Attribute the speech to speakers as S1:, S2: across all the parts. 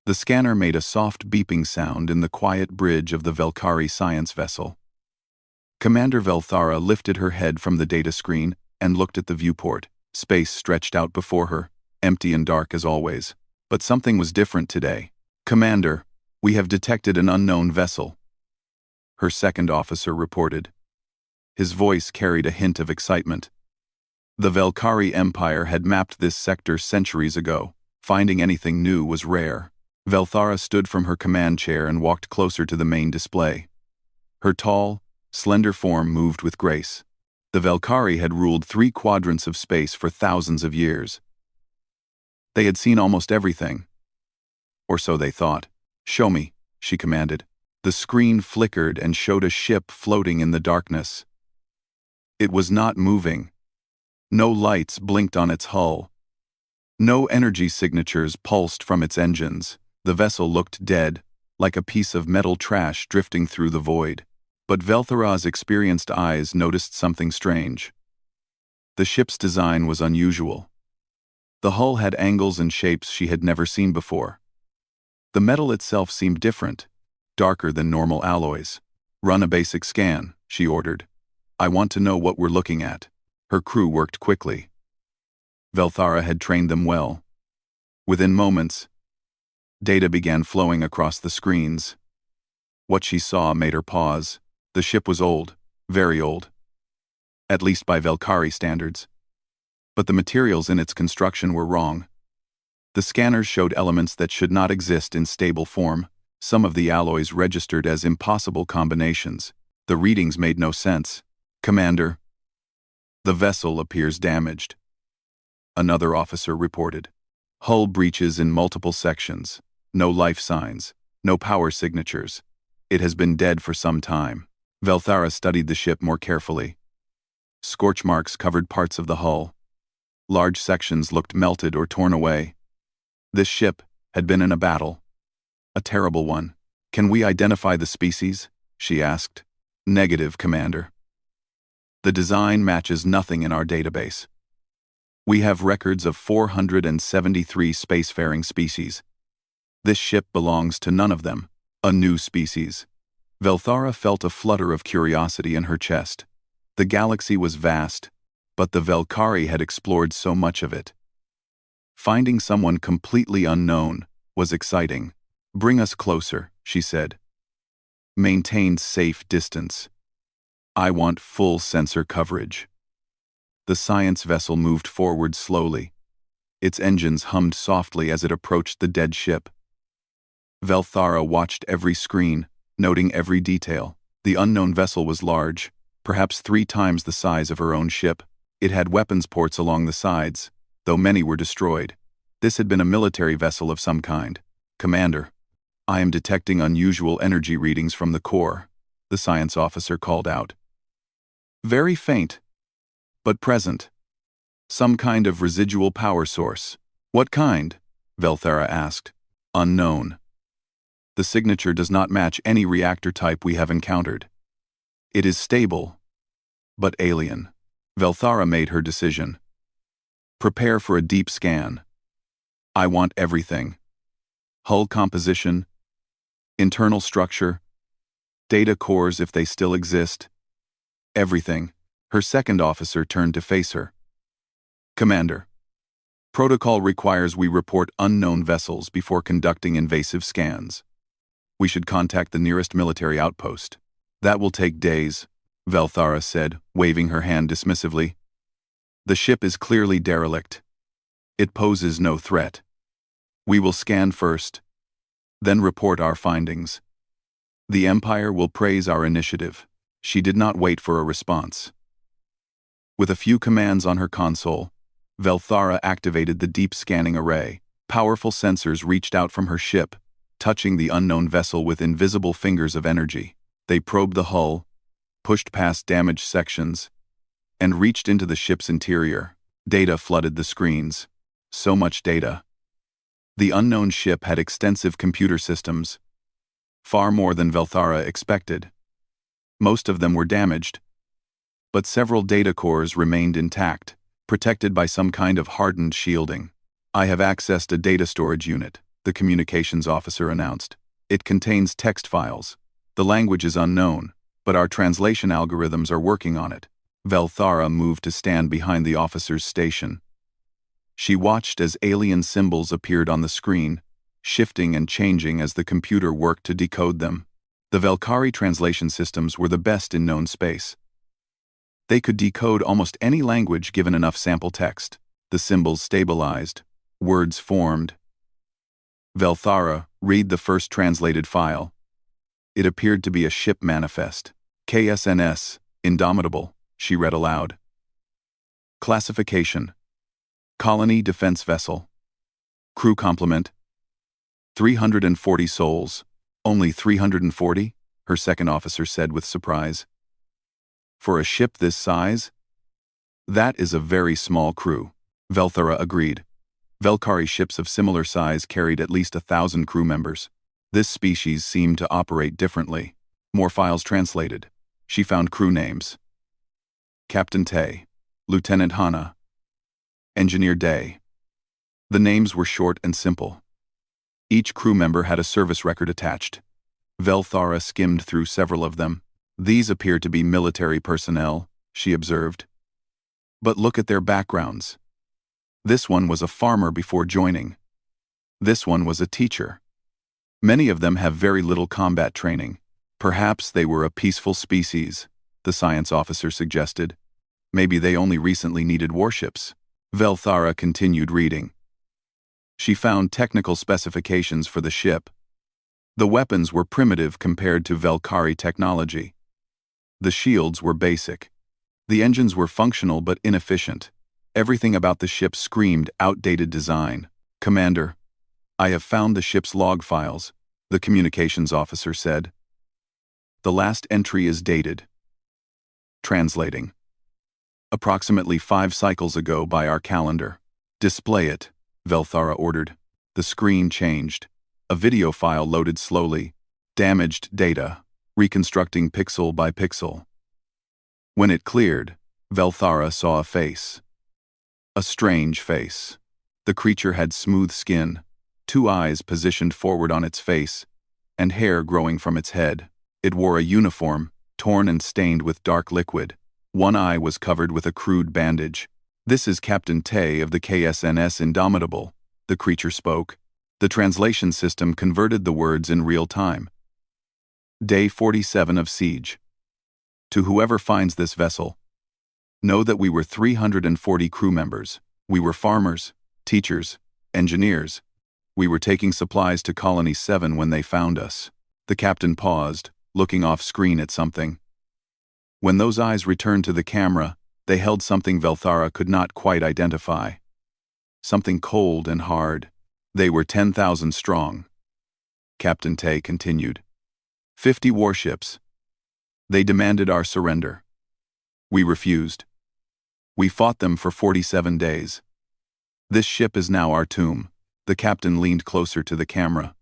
S1: The scanner made a soft beeping sound in the quiet bridge of the Velkhari science vessel. Commander Velthara lifted her head from the data screen and looked at the viewport. Space stretched out before her, empty and dark as always. But something was different today. "Commander, we have detected an unknown vessel," her second officer reported. His voice carried a hint of excitement. The Velkhari Empire had mapped this sector centuries ago. Finding anything new was rare. Velthara stood from her command chair and walked closer to the main display. Her tall, slender form moved with grace. The Velkhari had ruled 3 quadrants of space for thousands of years. They had seen almost everything. Or so they thought. "Show me," she commanded. The screen flickered and showed a ship floating in the darkness. It was not moving. No lights blinked on its hull. No energy signatures pulsed from its engines. The vessel looked dead, like a piece of metal trash drifting through the void. But Velthara's experienced eyes noticed something strange. The ship's design was unusual. The hull had angles and shapes she had never seen before. The metal itself seemed different, darker than normal alloys. "Run a basic scan," she ordered. "I want to know what we're looking at." Her crew worked quickly. Velthara had trained them well. Within moments, data began flowing across the screens. What she saw made her pause. The ship was old, very old. At least by Velkhari standards. But the materials in its construction were wrong. The scanners showed elements that should not exist in stable form. Some of the alloys registered as impossible combinations. The readings made no sense. "Commander, the vessel appears damaged," another officer reported. "Hull breaches in multiple sections. No life signs. No power signatures. It has been dead for some time." Velthara studied the ship more carefully. Scorch marks covered parts of the hull. Large sections looked melted or torn away. This ship had been in a battle. A terrible one. "Can we identify the species?" she asked. "Negative, Commander. The design matches nothing in our database. We have records of 473 spacefaring species. This ship belongs to none of them. A new species." Velthara felt a flutter of curiosity in her chest. The galaxy was vast, but the Velkhari had explored so much of it. Finding someone completely unknown was exciting. "Bring us closer," she said. "Maintain safe distance. I want full sensor coverage." The science vessel moved forward slowly. Its engines hummed softly as it approached the dead ship. Velthara watched every screen, noting every detail. The unknown vessel was large, perhaps 3 times the size of her own ship. It had weapons ports along the sides, though many were destroyed. This had been a military vessel of some kind. "Commander, I am detecting unusual energy readings from the core," the science officer called out. "Very faint, but present. Some kind of residual power source." "What kind?" Velthara asked. "Unknown. The signature does not match any reactor type we have encountered. It is stable, but alien." Velthara made her decision. "Prepare for a deep scan. I want everything. Hull composition, internal structure, data cores if they still exist. Everything." Her second officer turned to face her. "Commander, protocol requires we report unknown vessels before conducting invasive scans. We should contact the nearest military outpost." "That will take days," Velthara said, waving her hand dismissively. "The ship is clearly derelict. It poses no threat. We will scan first, then report our findings. The Empire will praise our initiative." She did not wait for a response. With a few commands on her console, Velthara activated the deep scanning array. Powerful sensors reached out from her ship, touching the unknown vessel with invisible fingers of energy. They probed the hull, pushed past damaged sections, and reached into the ship's interior. Data flooded the screens. So much data. The unknown ship had extensive computer systems, far more than Velthara expected. Most of them were damaged, but several data cores remained intact, protected by some kind of hardened shielding. "I have accessed a data storage unit," the communications officer announced. "It contains text files. The language is unknown, but our translation algorithms are working on it." Velthara moved to stand behind the officer's station. She watched as alien symbols appeared on the screen, shifting and changing as the computer worked to decode them. The Velkari translation systems were the best in known space. They could decode almost any language given enough sample text. The symbols stabilized. Words formed. "Velthara, read the first translated file." It appeared to be a ship manifest. "KSNS, Indomitable," she read aloud. "Classification: Colony Defense Vessel. Crew complement: 340 souls." "Only 340? Her second officer said with surprise. "For a ship this size? That is a very small crew." Velthara agreed. Velkari ships of similar size carried at least 1,000 crew members. This species seemed to operate differently. More files translated. She found crew names. Captain Tay, Lieutenant Hana, Engineer Day. The names were short and simple. Each crew member had a service record attached. Velthara skimmed through several of them. "These appear to be military personnel," she observed. "But look at their backgrounds. This one was a farmer before joining. This one was a teacher. Many of them have very little combat training. Perhaps they were a peaceful species," the science officer suggested. "Maybe they only recently needed warships." Velthara continued reading. She found technical specifications for the ship. The weapons were primitive compared to Velkari technology. The shields were basic. The engines were functional but inefficient. Everything about the ship screamed outdated design. "Commander, I have found the ship's log files," the communications officer said. "The last entry is dated." Translating: "Approximately 5 cycles ago by our calendar." "Display it," Velthara ordered. The screen changed. A video file loaded slowly. Damaged data, reconstructing pixel by pixel. When it cleared, Velthara saw a face. A strange face. The creature had smooth skin, 2 eyes positioned forward on its face, and hair growing from its head. It wore a uniform, torn and stained with dark liquid. One eye was covered with a crude bandage. "This is Captain Tay of the KSNS Indomitable," the creature spoke. The translation system converted the words in real time. "Day 47 of siege. To whoever finds this vessel, know that we were 340 crew members. We were farmers, teachers, engineers. We were taking supplies to Colony 7 when they found us." The captain paused, looking off screen at something. When those eyes returned to the camera, they held something Velthara could not quite identify. Something cold and hard. "They were 10,000 strong." Captain Tay continued. 50 warships. They demanded our surrender. We refused. We fought them for 47 days. This ship is now our tomb." The captain leaned closer to the camera.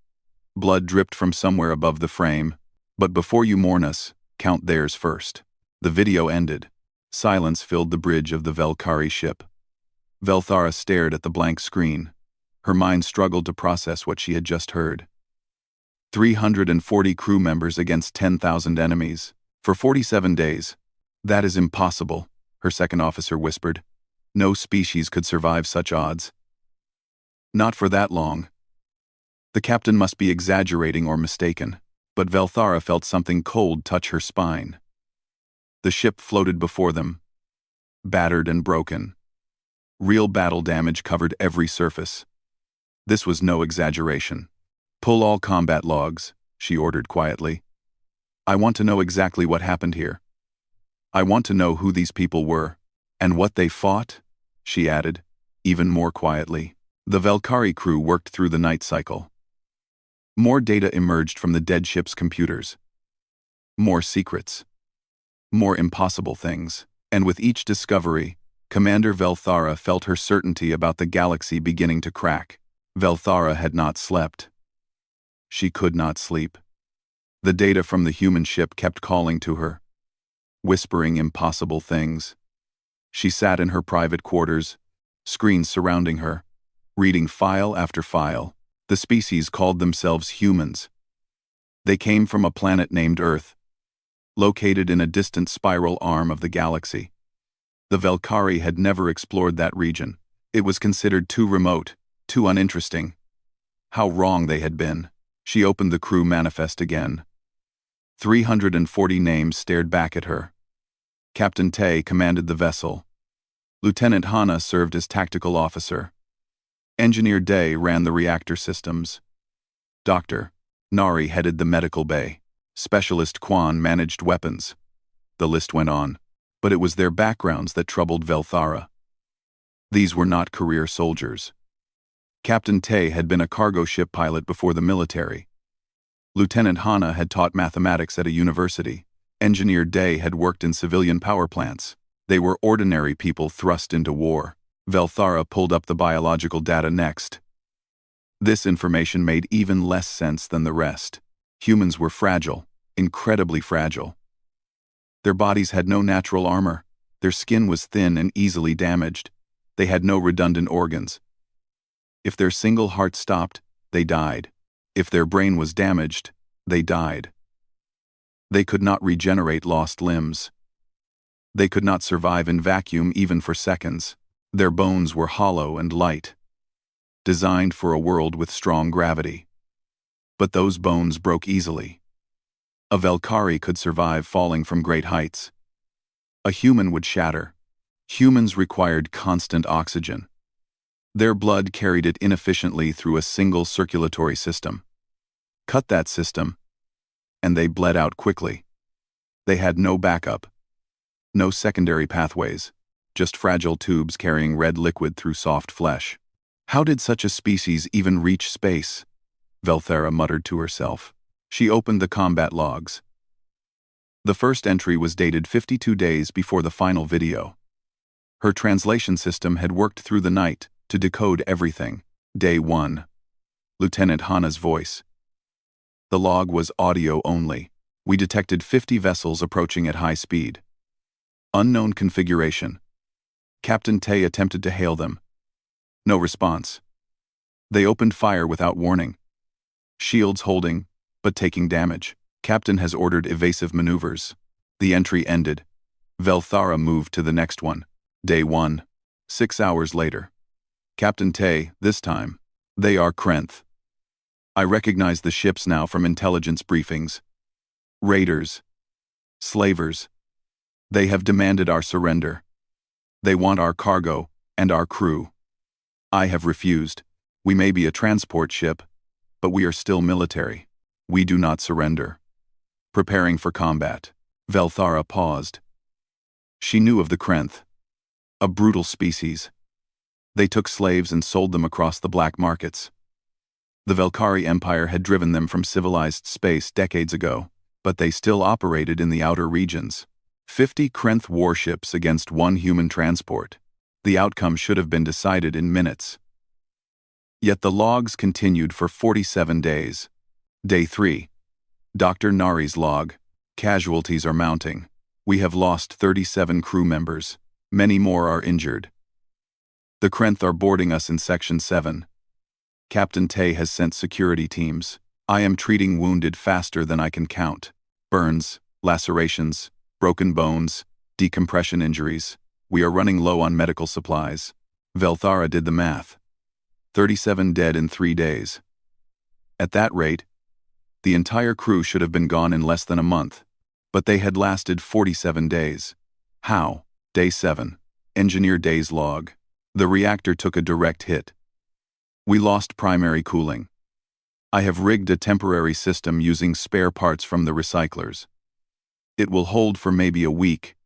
S1: Blood dripped from somewhere above the frame. "But before you mourn us, count theirs first." The video ended. Silence filled the bridge of the Velkari ship. Velthara stared at the blank screen. Her mind struggled to process what she had just heard. 340 crew members against 10,000 enemies. For 47 days. "That is impossible," her second officer whispered. "No species could survive such odds." "Not for that long." The captain must be exaggerating or mistaken, but Velthara felt something cold touch her spine. The ship floated before them, battered and broken. Real battle damage covered every surface. This was no exaggeration. "Pull all combat logs," she ordered quietly. "I want to know exactly what happened here. I want to know who these people were, and what they fought," she added, even more quietly. The Velkari crew worked through the night cycle. More data emerged from the dead ship's computers. More secrets. More impossible things. And with each discovery, Commander Velthara felt her certainty about the galaxy beginning to crack. Velthara had not slept. She could not sleep. The data from the human ship kept calling to her, whispering impossible things. She sat in her private quarters, screens surrounding her, reading file after file. The species called themselves humans. They came from a planet named Earth, located in a distant spiral arm of the galaxy. The Velkhari had never explored that region. It was considered too remote, too uninteresting. How wrong they had been. She opened the crew manifest again. 340 names stared back at her. Captain Tay commanded the vessel. Lieutenant Hana served as tactical officer. Engineer Day ran the reactor systems. Dr. Nari headed the medical bay. Specialist Kwan managed weapons. The list went on, but it was their backgrounds that troubled Velthara. These were not career soldiers. Captain Tay had been a cargo ship pilot before the military. Lieutenant Hana had taught mathematics at a university. Engineer Day had worked in civilian power plants. They were ordinary people thrust into war. Velthara pulled up the biological data next. This information made even less sense than the rest. Humans were fragile, incredibly fragile. Their bodies had no natural armor. Their skin was thin and easily damaged. They had no redundant organs. If their single heart stopped, they died. If their brain was damaged, they died. They could not regenerate lost limbs. They could not survive in vacuum even for seconds. Their bones were hollow and light, designed for a world with strong gravity. But those bones broke easily. A Velkhari could survive falling from great heights. A human would shatter. Humans required constant oxygen. Their blood carried it inefficiently through a single circulatory system. Cut that system, and they bled out quickly. They had no backup, no secondary pathways, just fragile tubes carrying red liquid through soft flesh. How did such a species even reach space? Velthara muttered to herself. She opened the combat logs. The first entry was dated 52 days before the final video. Her translation system had worked through the night to decode everything. Day 1. Lieutenant Hana's voice. The log was audio only. We detected 50 vessels approaching at high speed. Unknown configuration. Captain Tay attempted to hail them. No response. They opened fire without warning. Shields holding, but taking damage. Captain has ordered evasive maneuvers. The entry ended. Velthara moved to the next one. Day 1. 6 hours later. Captain Tay, this time. They are Krenth. I recognize the ships now from intelligence briefings. Raiders. Slavers. They have demanded our surrender. They want our cargo and our crew. I have refused. We may be a transport ship, but we are still military. We do not surrender. Preparing for combat. Velthara paused. She knew of the Krenth, a brutal species. They took slaves and sold them across the black markets. The Velkhari Empire had driven them from civilized space decades ago, but they still operated in the outer regions. 50 Krenth warships against 1 human transport. The outcome should have been decided in minutes. Yet the logs continued for 47 days. Day 3. Dr. Nari's log. Casualties are mounting. We have lost 37 crew members. Many more are injured. The Krenth are boarding us in Section 7. Captain Tay has sent security teams. I am treating wounded faster than I can count. Burns, lacerations, broken bones, decompression injuries. We are running low on medical supplies. Velthara did the math. 37 dead in 3 days. At that rate, the entire crew should have been gone in less than a month, but they had lasted 47 days. How? Day 7. Engineer Day's log. The reactor took a direct hit. We lost primary cooling. I have rigged a temporary system using spare parts from the recyclers. It will hold for maybe a week,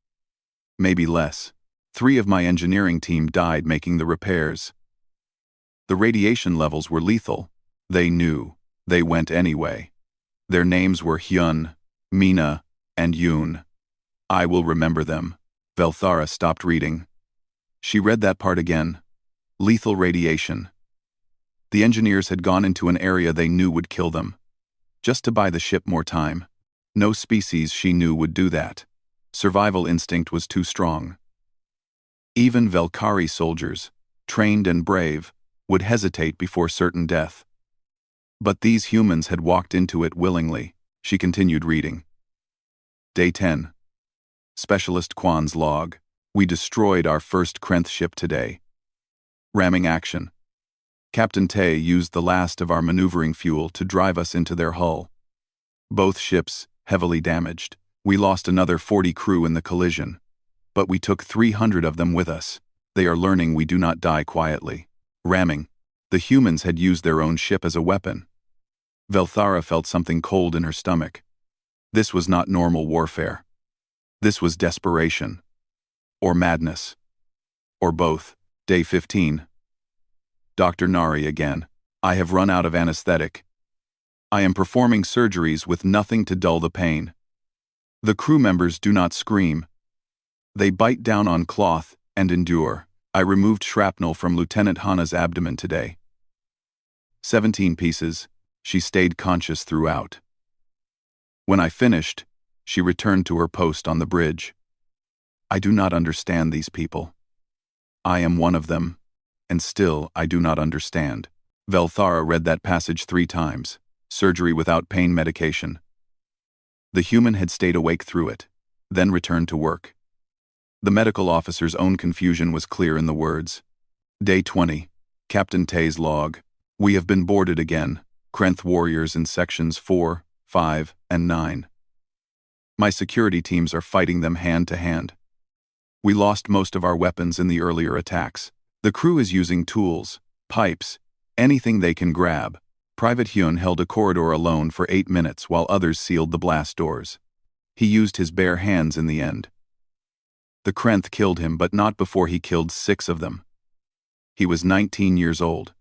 S1: maybe less. 3 of my engineering team died making the repairs. The radiation levels were lethal. They knew. They went anyway. Their names were Hyun, Mina, and Yoon. I will remember them. Velthara stopped reading. She read that part again. Lethal radiation. The engineers had gone into an area they knew would kill them, just to buy the ship more time. No species she knew would do that. Survival instinct was too strong. Even Velkhari soldiers, trained and brave, would hesitate before certain death. But these humans had walked into it willingly. She continued reading. Day 10. Specialist Quan's log. We destroyed our first Krenth ship today. Ramming action. Captain Tay used the last of our maneuvering fuel to drive us into their hull. Both ships heavily damaged. We lost another 40 crew in the collision. But we took 300 of them with us. They are learning we do not die quietly. Ramming. The humans had used their own ship as a weapon. Velthara felt something cold in her stomach. This was not normal warfare. This was desperation. Or madness. Or both. Day 15. Dr. Nari again. I have run out of anesthetic. I am performing surgeries with nothing to dull the pain. The crew members do not scream. They bite down on cloth and endure. I removed shrapnel from Lieutenant Hana's abdomen today. 17 pieces. She stayed conscious throughout. When I finished, she returned to her post on the bridge. I do not understand these people. I am one of them, and still I do not understand. Velthara read that passage 3 times. Surgery without pain medication. The human had stayed awake through it, then returned to work. The medical officer's own confusion was clear in the words. Day 20. Captain Tay's log. We have been boarded again. Krenth warriors in sections 4, 5, and 9. My security teams are fighting them hand to hand. We lost most of our weapons in the earlier attacks. The crew is using tools, pipes, anything they can grab. Private Hyun held a corridor alone for 8 minutes while others sealed the blast doors. He used his bare hands in the end. The Krenth killed him, but not before he killed 6 of them. He was 19 years old.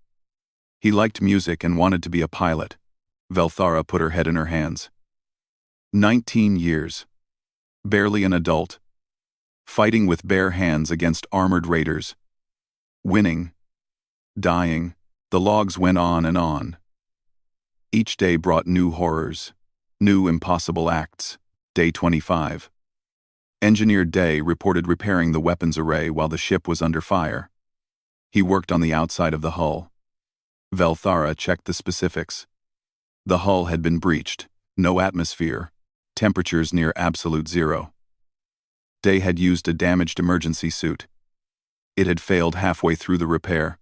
S1: He liked music and wanted to be a pilot. Velthara put her head in her hands. 19 years. Barely an adult. Fighting with bare hands against armored raiders. Winning. Dying. The logs went on and on. Each day brought new horrors. New impossible acts. Day 25. Engineer Day reported repairing the weapons array while the ship was under fire. He worked on the outside of the hull. Velthara checked the specifics. The hull had been breached. No atmosphere. Temperatures near absolute zero. Day had used a damaged emergency suit. It had failed halfway through the repair.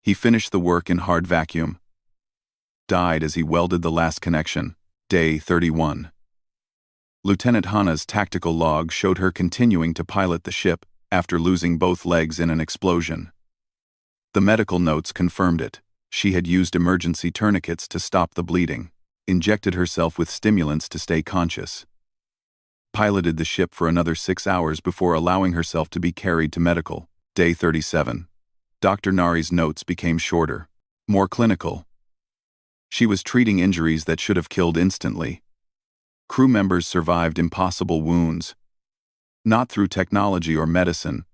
S1: He finished the work in hard vacuum. Died as he welded the last connection. Day 31. Lieutenant Hana's tactical log showed her continuing to pilot the ship after losing both legs in an explosion. The medical notes confirmed it. She had used emergency tourniquets to stop the bleeding, injected herself with stimulants to stay conscious. Piloted the ship for another 6 hours before allowing herself to be carried to medical. Day 37. Dr. Nari's notes became shorter, more clinical. She was treating injuries that should have killed instantly. Crew members survived impossible wounds, not through technology or medicine,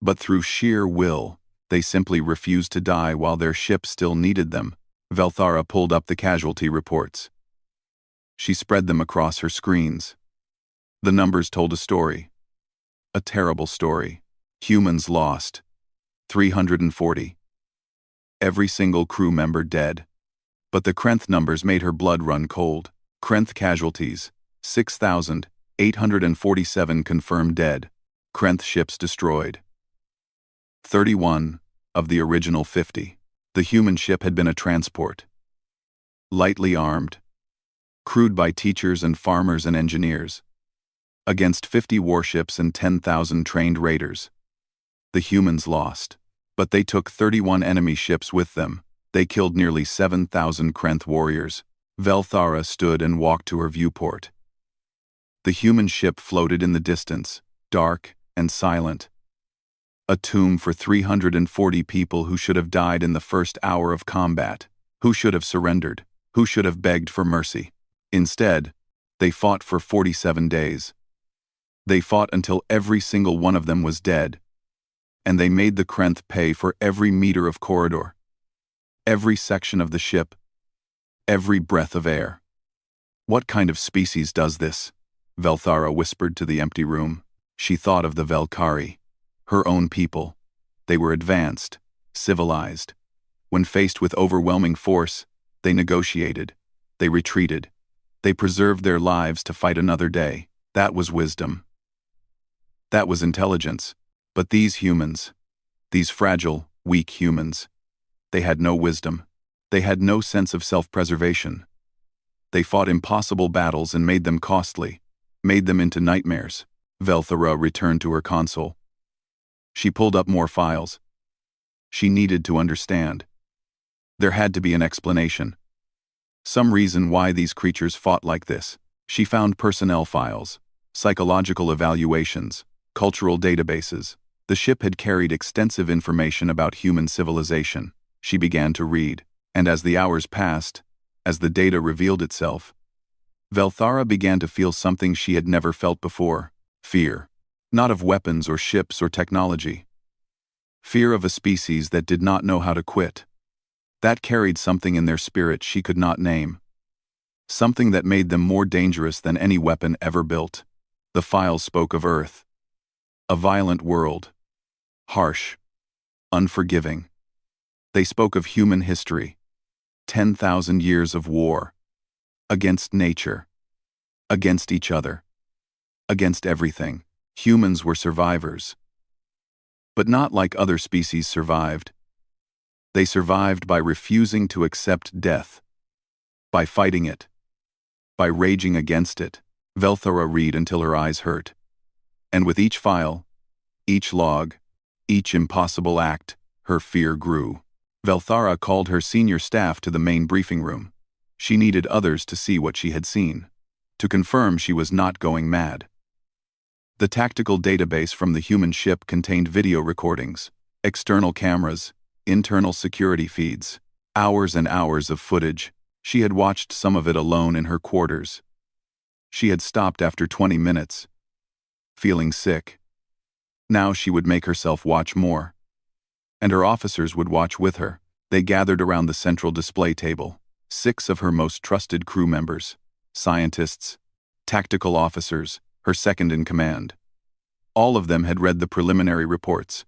S1: but through sheer will. They simply refused to die while their ship still needed them. Velthara pulled up the casualty reports. She spread them across her screens. The numbers told a story. A terrible story. Humans lost. 340. Every single crew member dead. But the Krenth numbers made her blood run cold. Krenth casualties. 6,847 confirmed dead. Krenth ships destroyed. 31 of the original 50. The human ship had been a transport. Lightly armed. Crewed by teachers and farmers and engineers. Against 50 warships and 10,000 trained raiders. The humans lost. But they took 31 enemy ships with them. They killed nearly 7,000 Krenth warriors. Velthara stood and walked to her viewport. The human ship floated in the distance, dark and silent. A tomb for 340 people who should have died in the first hour of combat, who should have surrendered, who should have begged for mercy. Instead, they fought for 47 days. They fought until every single one of them was dead, and they made the Krenth pay for every meter of corridor, every section of the ship, every breath of air. What kind of species does this? Velthara whispered to the empty room. She thought of the Velkari. Her own people. They were advanced, civilized. When faced with overwhelming force, They negotiated. They retreated. They preserved their lives to fight another day. That was wisdom. That was intelligence. But these humans, these fragile, weak humans, they had no wisdom. They had no sense of self-preservation. They fought impossible battles and made them costly, made them into nightmares. Velthara returned to her console. She pulled up more files. She needed to understand. There had to be an explanation. Some reason why these creatures fought like this. She found personnel files, psychological evaluations, cultural databases. The ship had carried extensive information about human civilization. She began to read, and as the hours passed, as the data revealed itself, Velthara began to feel something she had never felt before: fear. Not of weapons or ships or technology. Fear of a species that did not know how to quit. That carried something in their spirit she could not name. Something that made them more dangerous than any weapon ever built. The files spoke of Earth. A violent world. Harsh. Unforgiving. They spoke of human history. 10,000 years of war. Against nature. Against each other. Against everything. Humans were survivors. But not like other species survived. They survived by refusing to accept death. By fighting it. By raging against it. Velthara read until her eyes hurt. And with each file, each log, each impossible act, her fear grew. Velthara called her senior staff to the main briefing room. She needed others to see what she had seen, to confirm she was not going mad. The tactical database from the human ship contained video recordings, external cameras, internal security feeds, hours and hours of footage. She had watched some of it alone in her quarters. She had stopped after 20 minutes, feeling sick. Now she would make herself watch more. And her officers would watch with her. They gathered around the central display table. 6 of her most trusted crew members, scientists, tactical officers, her second-in-command. All of them had read the preliminary reports.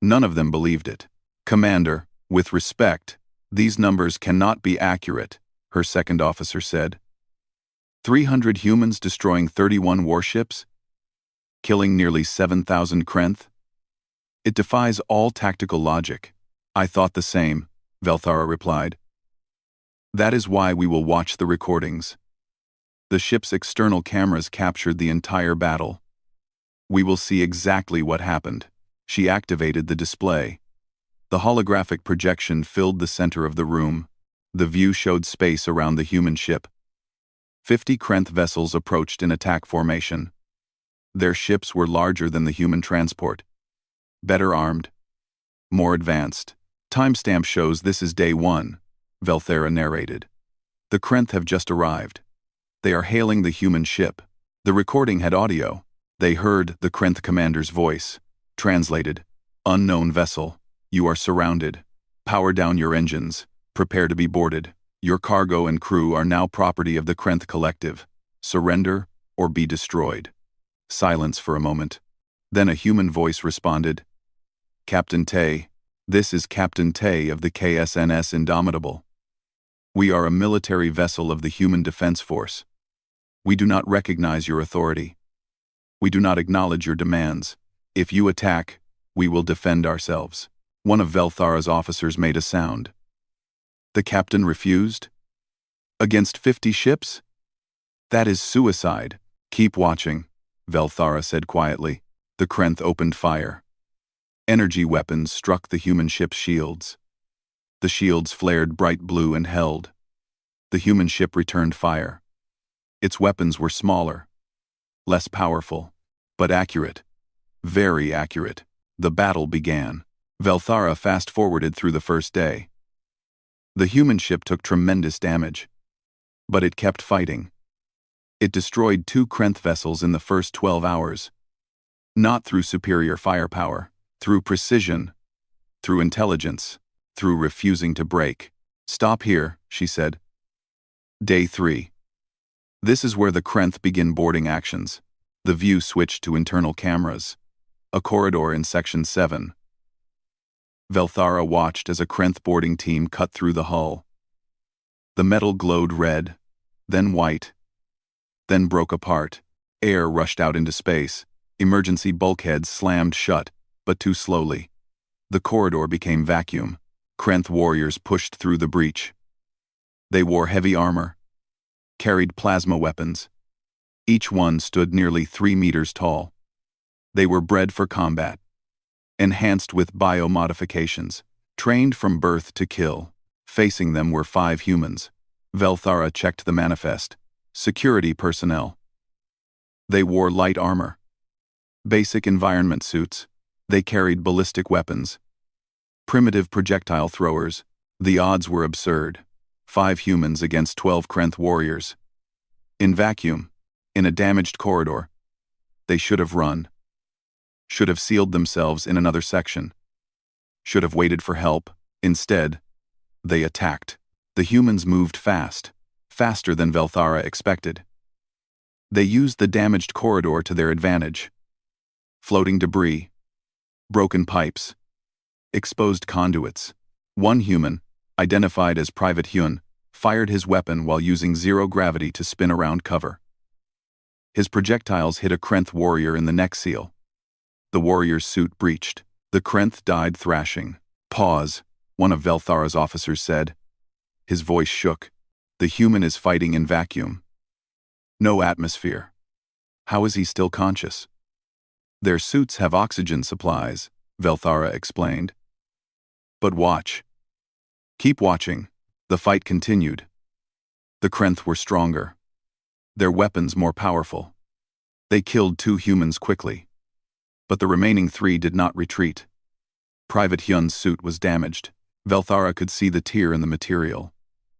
S1: None of them believed it. "Commander, with respect, these numbers cannot be accurate," her second officer said. 300 humans destroying 31 warships? Killing nearly 7,000 Krenth? It defies all tactical logic. "I thought the same," Velthara replied. "That is why we will watch the recordings." The ship's external cameras captured the entire battle. "We will see exactly what happened." She activated the display. The holographic projection filled the center of the room. The view showed space around the human ship. 50 Krenth vessels approached in attack formation. Their ships were larger than the human transport. Better armed. More advanced. "Timestamp shows this is day 1, Velthara narrated. "The Krenth have just arrived. They are hailing the human ship." The recording had audio. They heard the Krenth commander's voice. Translated: "Unknown vessel. You are surrounded. Power down your engines. Prepare to be boarded. Your cargo and crew are now property of the Krenth Collective. Surrender or be destroyed." Silence for a moment. Then a human voice responded. "Captain Tay, this is Captain Tay of the KSNS Indomitable. We are a military vessel of the Human Defense Force. We do not recognize your authority. We do not acknowledge your demands. If you attack, we will defend ourselves." One of Velthara's officers made a sound. "The captain refused? Against 50 ships? That is suicide." "Keep watching," Velthara said quietly. The Krenth opened fire. Energy weapons struck the human ship's shields. The shields flared bright blue and held. The human ship returned fire. Its weapons were smaller, less powerful, but accurate. Very accurate. The battle began. Velthara fast-forwarded through the first day. The human ship took tremendous damage. But it kept fighting. It destroyed 2 Krenth vessels in the first 12 hours. Not through superior firepower, through precision, through intelligence, through refusing to break. "Stop here," she said. Day 3. This is where the Krenth begin boarding actions. The view switched to internal cameras. A corridor in Section 7. Velthara watched as a Krenth boarding team cut through the hull. The metal glowed red, then white, then broke apart. Air rushed out into space. Emergency bulkheads slammed shut, but too slowly. The corridor became vacuum. Krenth warriors pushed through the breach. They wore heavy armor, carried plasma weapons. Each one stood nearly 3 meters tall. They were bred for combat, enhanced with biomodifications, trained from birth to kill. Facing them were 5 humans. Velthara checked the manifest. Security personnel. They wore light armor, basic environment suits. They carried ballistic weapons, primitive projectile throwers. The odds were absurd. 5 humans against 12 Krenth warriors. In vacuum, in a damaged corridor. They should have run. Should have sealed themselves in another section. Should have waited for help. Instead, they attacked. The humans moved fast, faster than Velthara expected. They used the damaged corridor to their advantage. Floating debris, broken pipes, exposed conduits. One human, identified as Private Hyun, fired his weapon while using zero gravity to spin around cover. His projectiles hit a Krenth warrior in the neck seal. The warrior's suit breached. The Krenth died thrashing. "Pause," one of Velthara's officers said. His voice shook. "The human is fighting in vacuum. No atmosphere. How is he still conscious?" "Their suits have oxygen supplies," Velthara explained. "But watch. Keep watching." The fight continued. The Krenth were stronger. Their weapons more powerful. They killed 2 humans quickly. But the remaining 3 did not retreat. Private Hyun's suit was damaged. Velthara could see the tear in the material.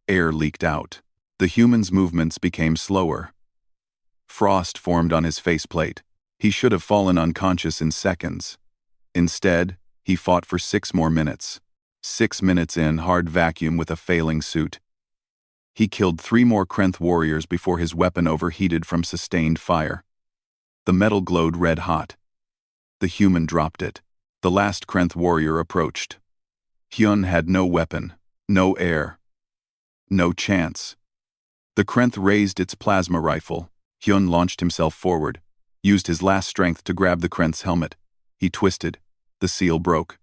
S1: Air leaked out. The human's movements became slower. Frost formed on his faceplate. He should have fallen unconscious in seconds. Instead, he fought for 6 more minutes. 6 minutes in hard vacuum with a failing suit. He killed 3 more Krenth warriors before his weapon overheated from sustained fire. The metal glowed red-hot. The human dropped it. The last Krenth warrior approached. Hyun had no weapon, no air, no chance. The Krenth raised its plasma rifle. Hyun launched himself forward, used his last strength to grab the Krenth's helmet. He twisted. The seal broke.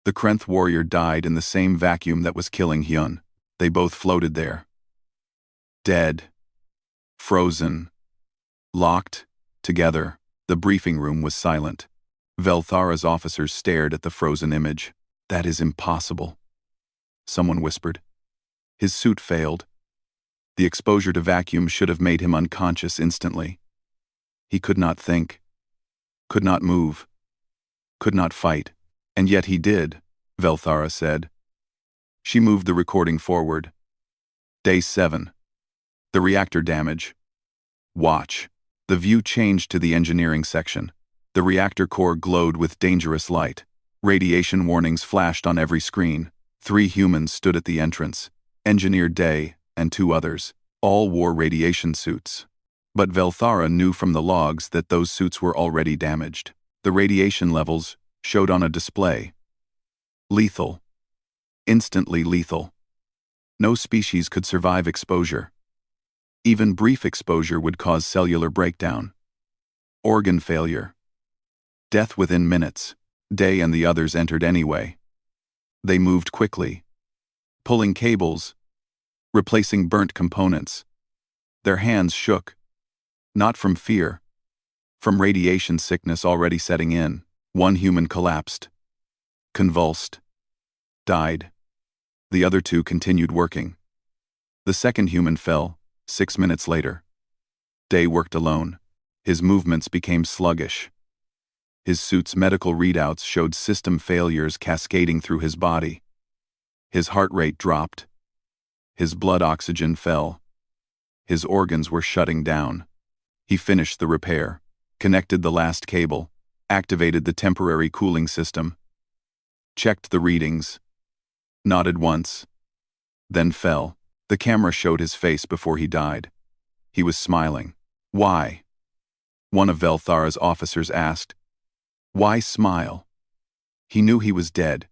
S1: The Krenth warrior died in the same vacuum that was killing Hyun. They both floated there. Dead. Frozen. Locked. Together. The briefing room was silent. Velthara's officers stared at the frozen image. "That is impossible," someone whispered. His suit failed. The exposure to vacuum should have made him unconscious instantly. He could not think, could not move, could not fight. "And yet he did," Velthara said. She moved the recording forward. Day 7. The reactor damage. Watch. The view changed to the engineering section. The reactor core glowed with dangerous light. Radiation warnings flashed on every screen. 3 humans stood at the entrance. Engineer Day and 2 others. All wore radiation suits. But Velthara knew from the logs that those suits were already damaged. The radiation levels showed on a display. Lethal. Instantly lethal. No species could survive exposure. Even brief exposure would cause cellular breakdown, organ failure, death within minutes. Day and the others entered anyway. They moved quickly, pulling cables, replacing burnt components. Their hands shook, not from fear, from radiation sickness already setting in. One human collapsed, convulsed, died. The other 2 continued working. The second human fell. 6 minutes later. Day worked alone. His movements became sluggish. His suit's medical readouts showed system failures cascading through his body. His heart rate dropped. His blood oxygen fell. His organs were shutting down. He finished the repair, connected the last cable, activated the temporary cooling system, checked the readings, nodded once, then fell. The camera showed his face before he died. He was smiling. "Why?" one of Velthara's officers asked. "Why smile?" He knew he was dead.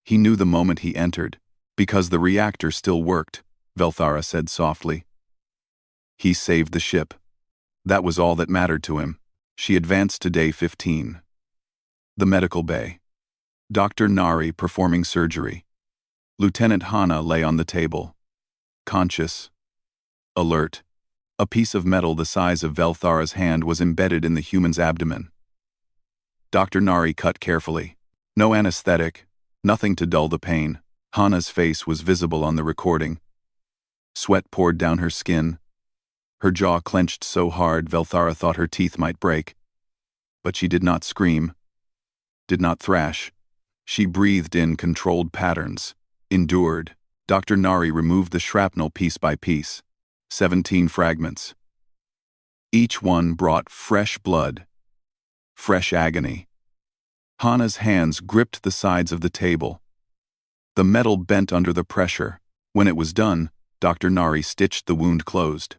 S1: He knew the moment he entered, because the reactor still worked. Velthara said softly. He saved the ship. That was all that mattered to him. She advanced to day 15. The medical bay. Dr. Nari performing surgery. Lieutenant Hana lay on the table. Conscious. Alert. A piece of metal the size of Velthara's hand was embedded in the human's abdomen. Dr. Nari cut carefully. No anesthetic, nothing to dull the pain. Hana's face was visible on the recording. Sweat poured down her skin. Her jaw clenched so hard Velthara thought her teeth might break. But she did not scream, did not thrash. She breathed in controlled patterns, endured. Dr. Nari removed the shrapnel piece by piece. 17 fragments. Each one brought fresh blood, fresh agony. Hana's hands gripped the sides of the table. The metal bent under the pressure. When it was done, Dr. Nari stitched the wound closed.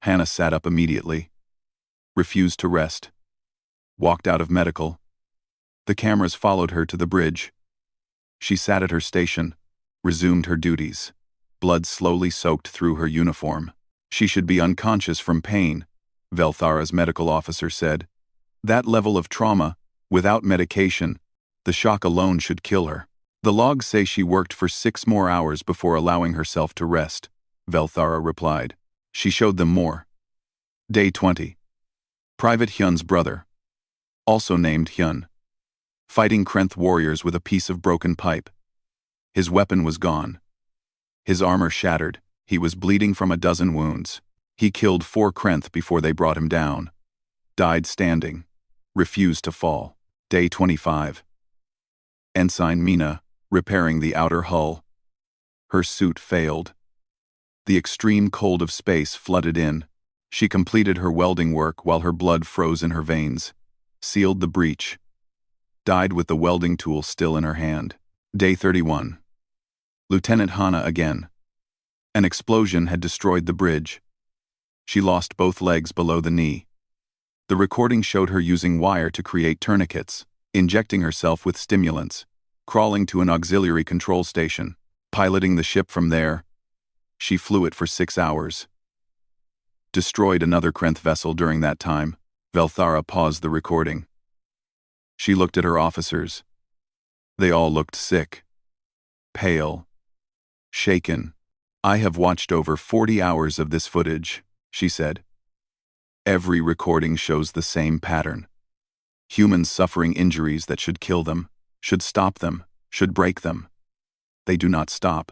S1: Hana sat up immediately, refused to rest, walked out of medical. The cameras followed her to the bridge. She sat at her station, resumed her duties. Blood slowly soaked through her uniform. She should be unconscious from pain, Velthara's medical officer said. That level of trauma, without medication, the shock alone should kill her. The logs say she worked for 6 more hours before allowing herself to rest, Velthara replied. She showed them more. Day 20. Private Hyun's brother, also named Hyun, fighting Krenth warriors with a piece of broken pipe. His weapon was gone. His armor shattered. He was bleeding from a dozen wounds. He killed 4 Krenth before they brought him down. Died standing. Refused to fall. Day 25. Ensign Mina, repairing the outer hull. Her suit failed. The extreme cold of space flooded in. She completed her welding work while her blood froze in her veins. Sealed the breach. Died with the welding tool still in her hand. Day 31. Lieutenant Hana again. An explosion had destroyed the bridge. She lost both legs below the knee. The recording showed her using wire to create tourniquets, injecting herself with stimulants, crawling to an auxiliary control station, piloting the ship from there. She flew it for 6 hours. Destroyed another Krenth vessel during that time. Velthara paused the recording. She looked at her officers. They all looked sick, pale, shaken. I have watched over 40 hours of this footage, she said. Every recording shows the same pattern. Humans suffering injuries that should kill them, should stop them, should break them. They do not stop.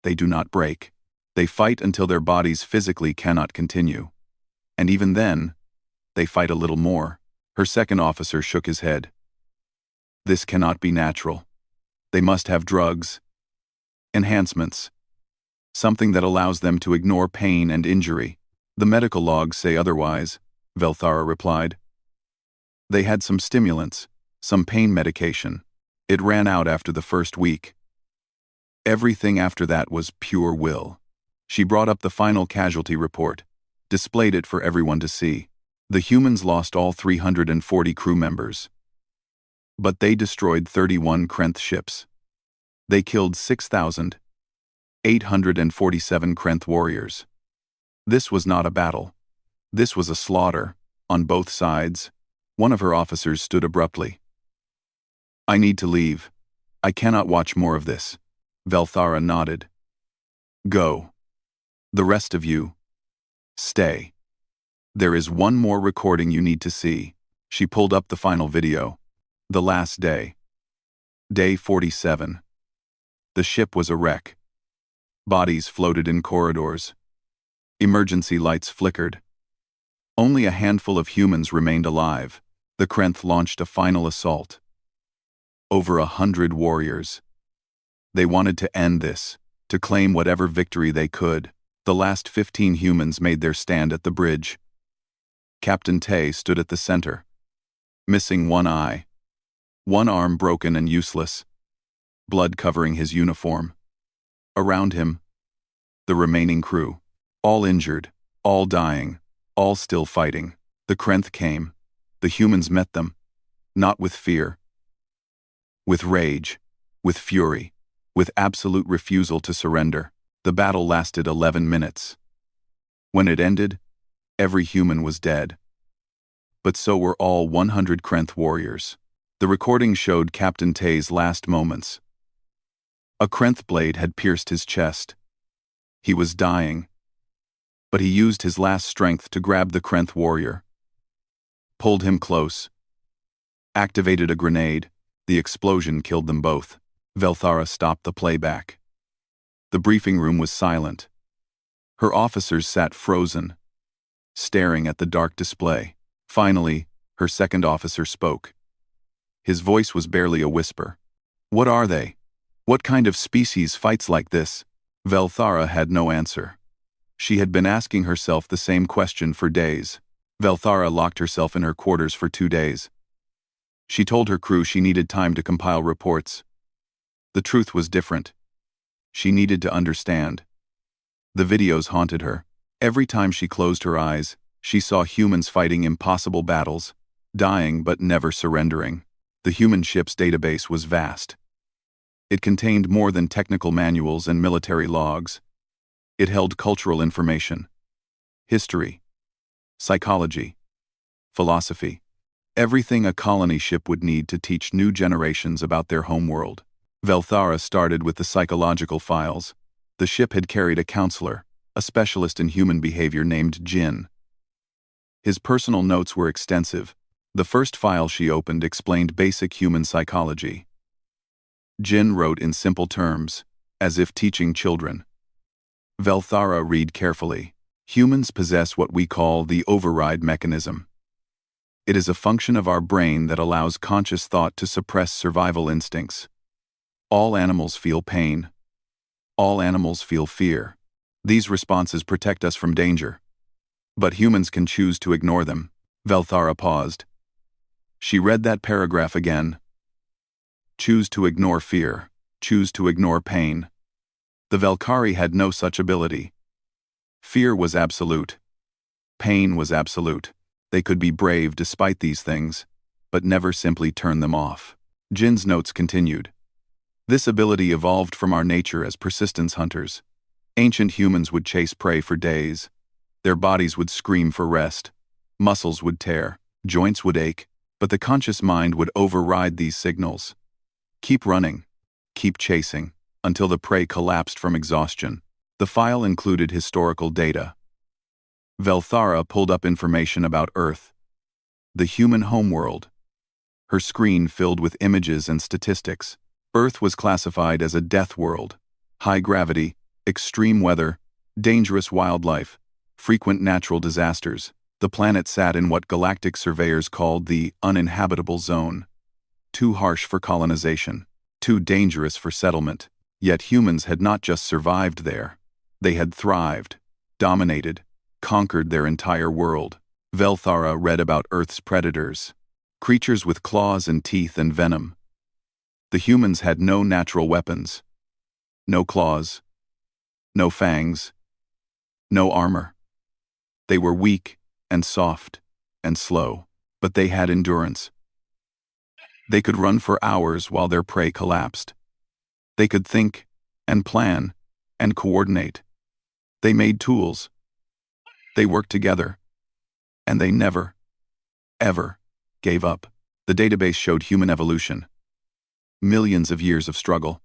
S1: They do not break. They fight until their bodies physically cannot continue. And even then, they fight a little more. Her second officer shook his head. This cannot be natural. They must have drugs. Enhancements. Something that allows them to ignore pain and injury. The medical logs say otherwise, Velthara replied. They had some stimulants, some pain medication. It ran out after the first week. Everything after that was pure will. She brought up the final casualty report, displayed it for everyone to see. The humans lost all 340 crew members. But they destroyed 31 Krenth ships. They killed 6,847 Krenth warriors. This was not a battle. This was a slaughter, on both sides. One of her officers stood abruptly. I need to leave. I cannot watch more of this. Velthara nodded. Go. The rest of you, stay. There is one more recording you need to see. She pulled up the final video. The last day. Day 47. The ship was a wreck. Bodies floated in corridors. Emergency lights flickered. Only a handful of humans remained alive. The Krenth launched a final assault. Over 100 warriors. They wanted to end this, to claim whatever victory they could. The last 15 humans made their stand at the bridge. Captain Tay stood at the center, missing one eye, one arm broken and useless, blood covering his uniform. Around him, the remaining crew, all injured, all dying, all still fighting. The Krenth came. The humans met them, not with fear, with rage, with fury, with absolute refusal to surrender. The battle lasted 11 minutes. When it ended, every human was dead. But so were all 100 Krenth warriors. The recording showed Captain Tay's last moments. A Krenth blade had pierced his chest. He was dying, but he used his last strength to grab the Krenth warrior, pulled him close, activated a grenade. The explosion killed them both. Velthara stopped the playback. The briefing room was silent. Her officers sat frozen, staring at the dark display. Finally, her second officer spoke. His voice was barely a whisper. "What are they? What kind of species fights like this?" Velthara had no answer. She had been asking herself the same question for days. Velthara locked herself in her quarters for 2 days. She told her crew she needed time to compile reports. The truth was different. She needed to understand. The videos haunted her. Every time she closed her eyes, she saw humans fighting impossible battles, dying but never surrendering. The human ship's database was vast. It contained more than technical manuals and military logs. It held cultural information, history, psychology, philosophy, everything a colony ship would need to teach new generations about their homeworld. Velthara started with the psychological files. The ship had carried a counselor, a specialist in human behavior named Jin. His personal notes were extensive. The first file she opened explained basic human psychology. Jin wrote in simple terms, as if teaching children. Velthara read carefully. Humans possess what we call the override mechanism. It is a function of our brain that allows conscious thought to suppress survival instincts. All animals feel pain. All animals feel fear. These responses protect us from danger. But humans can choose to ignore them. Velthara paused. She read that paragraph again. Choose to ignore fear. Choose to ignore pain. The Velkhari had no such ability. Fear was absolute. Pain was absolute. They could be brave despite these things, but never simply turn them off. Jin's notes continued. This ability evolved from our nature as persistence hunters. Ancient humans would chase prey for days. Their bodies would scream for rest. Muscles would tear. Joints would ache. But the conscious mind would override these signals. Keep running. Keep chasing. Until the prey collapsed from exhaustion. The file included historical data. Velthara pulled up information about Earth, the human homeworld. Her screen filled with images and statistics. Earth was classified as a death world. High gravity, extreme weather, dangerous wildlife, frequent natural disasters. The planet sat in what galactic surveyors called the uninhabitable zone. Too harsh for colonization, too dangerous for settlement. Yet humans had not just survived there. They had thrived, dominated, conquered their entire world. Velthara read about Earth's predators, creatures with claws and teeth and venom. The humans had no natural weapons. No claws. No fangs. No armor. They were weak and soft and slow, but they had endurance. They could run for hours while their prey collapsed. They could think and plan and coordinate. They made tools. They worked together. And they never, ever gave up. The database showed human evolution. Millions of years of struggle.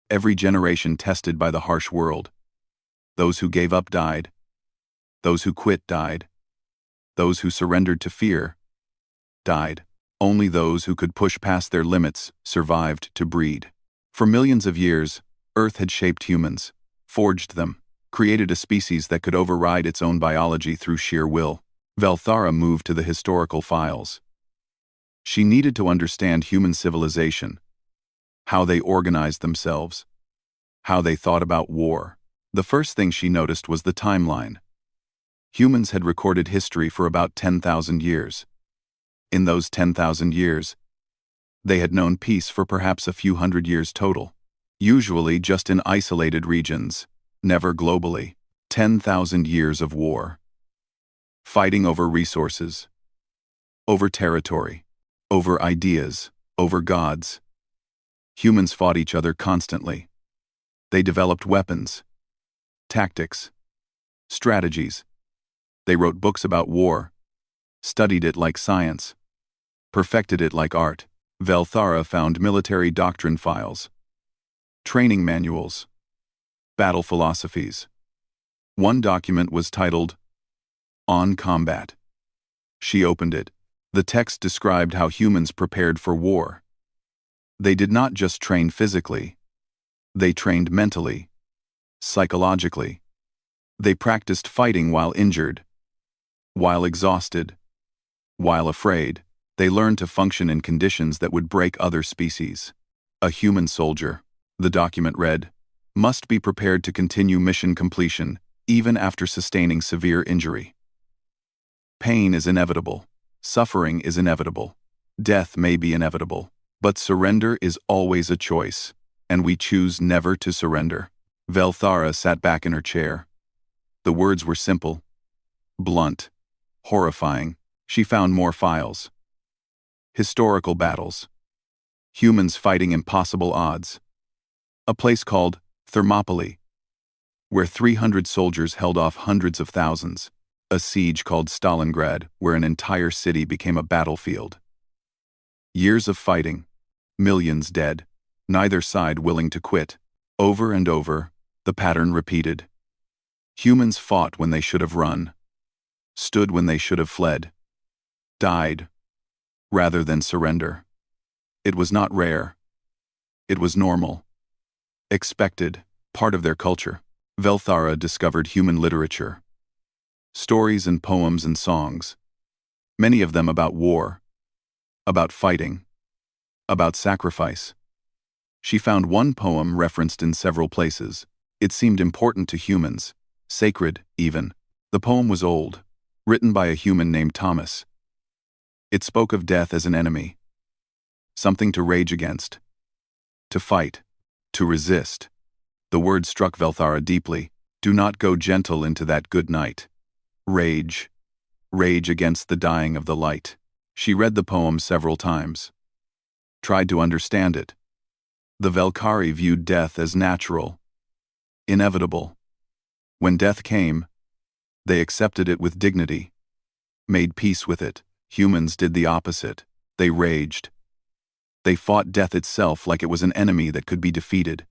S1: Every generation tested by the harsh world. Those who gave up died. Those who quit died. Those who surrendered to fear died. Only those who could push past their limits survived to breed. For millions of years, Earth had shaped humans, forged them, created a species that could override its own biology through sheer will. Velthara moved to the historical files. She needed to understand human civilization, how they organized themselves, how they thought about war. The first thing she noticed was the timeline. Humans had recorded history for about 10,000 years. In those 10,000 years, they had known peace for perhaps a few hundred years total, usually just in isolated regions, never globally. 10,000 years of war. Fighting over resources, over territory, over ideas, over gods. Humans fought each other constantly. They developed weapons, Tactics. Strategies. They wrote books about war, studied it like science, perfected it like art. Velthara found military doctrine files, training manuals, battle philosophies. One document was titled, On Combat. She opened it. The text described how humans prepared for war. They did not just train physically. They trained mentally, psychologically. They practiced fighting while injured, while exhausted, while afraid. They learned to function in conditions that would break other species. A human soldier, the document read, must be prepared to continue mission completion even after sustaining severe injury. Pain is inevitable. Suffering is inevitable. Death may be inevitable. But surrender is always a choice, and we choose never to surrender. Velthara sat back in her chair. The words were simple, blunt, horrifying. She found more files. Historical battles. Humans fighting impossible odds. A place called Thermopylae, where 300 soldiers held off hundreds of thousands. A siege called Stalingrad, where an entire city became a battlefield. Years of fighting, millions dead, neither side willing to quit. Over and over, the pattern repeated. Humans fought when they should have run, stood when they should have fled, died rather than surrender. It was not rare. It was normal, expected, part of their culture. Velthara discovered human literature, stories and poems and songs, many of them about war, about fighting, about sacrifice. She found one poem referenced in several places. It seemed important to humans, sacred, even. The poem was old, written by a human named Thomas. It spoke of death as an enemy, something to rage against, to fight, to resist. The word struck Velthara deeply. Do not go gentle into that good night. Rage, rage against the dying of the light. She read the poem several times, tried to understand it. The Velkhari viewed death as natural, inevitable. When death came, they accepted it with dignity, made peace with it. Humans did the opposite. They raged. They fought death itself like it was an enemy that could be defeated.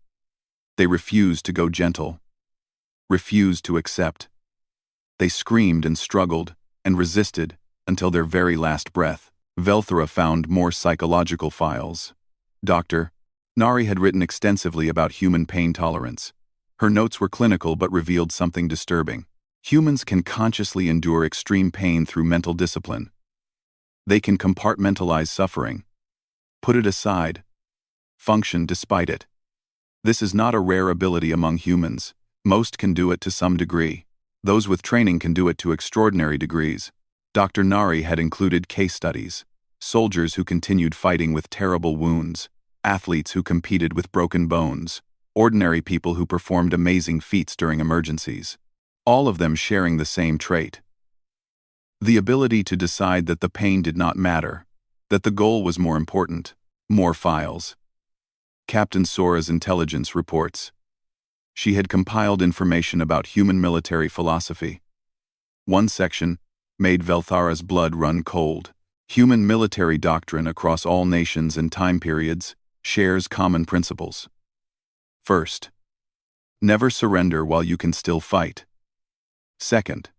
S1: They refused to go gentle, refused to accept. They screamed and struggled and resisted until their very last breath. Velthara found more psychological files. Dr. Nari had written extensively about human pain tolerance. Her notes were clinical but revealed something disturbing. Humans can consciously endure extreme pain through mental discipline. They can compartmentalize suffering, put it aside, function despite it. This is not a rare ability among humans. Most can do it to some degree. Those with training can do it to extraordinary degrees. Dr. Nari had included case studies, soldiers who continued fighting with terrible wounds, athletes who competed with broken bones, ordinary people who performed amazing feats during emergencies, all of them sharing the same trait. The ability to decide that the pain did not matter, that the goal was more important. More files. Captain Sora's intelligence reports. She had compiled information about human military philosophy. One section made Velthara's blood run cold. Human military doctrine across all nations and time periods shares common principles. First, never surrender while you can still fight. Second,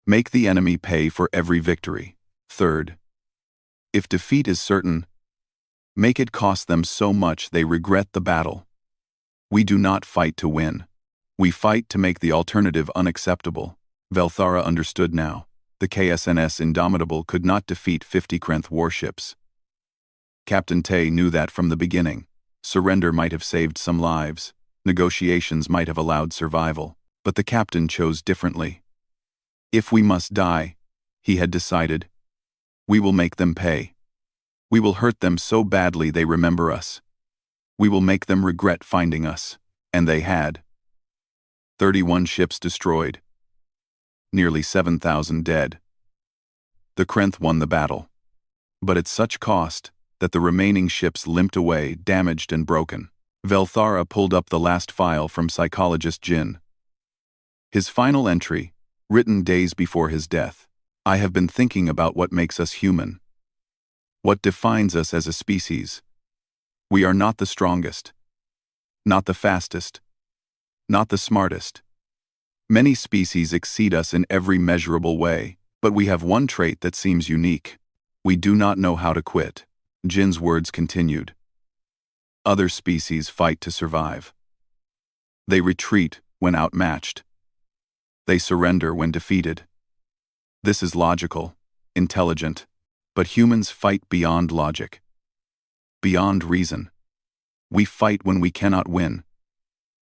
S1: make the enemy pay for every victory. Third, if defeat is certain, make it cost them so much they regret the battle. We do not fight to win. We fight to make the alternative unacceptable. Velthara understood now. The KSNS Indomitable could not defeat 50 Krenth warships. Captain Tay knew that from the beginning. Surrender might have saved some lives. Negotiations might have allowed survival. But the captain chose differently. If we must die, he had decided, we will make them pay. We will hurt them so badly they remember us. We will make them regret finding us. And they had. 31 ships destroyed. Nearly 7,000 dead. The Krenth won the battle, but at such cost that the remaining ships limped away, damaged and broken. Velthara pulled up the last file from psychologist Jin. His final entry, written days before his death. I have been thinking about what makes us human. What defines us as a species. We are not the strongest. Not the fastest. Not the smartest. Many species exceed us in every measurable way, but we have one trait that seems unique. We do not know how to quit. Jin's words continued. Other species fight to survive. They retreat when outmatched. They surrender when defeated. This is logical, intelligent, but humans fight beyond logic. Beyond reason. We fight when we cannot win.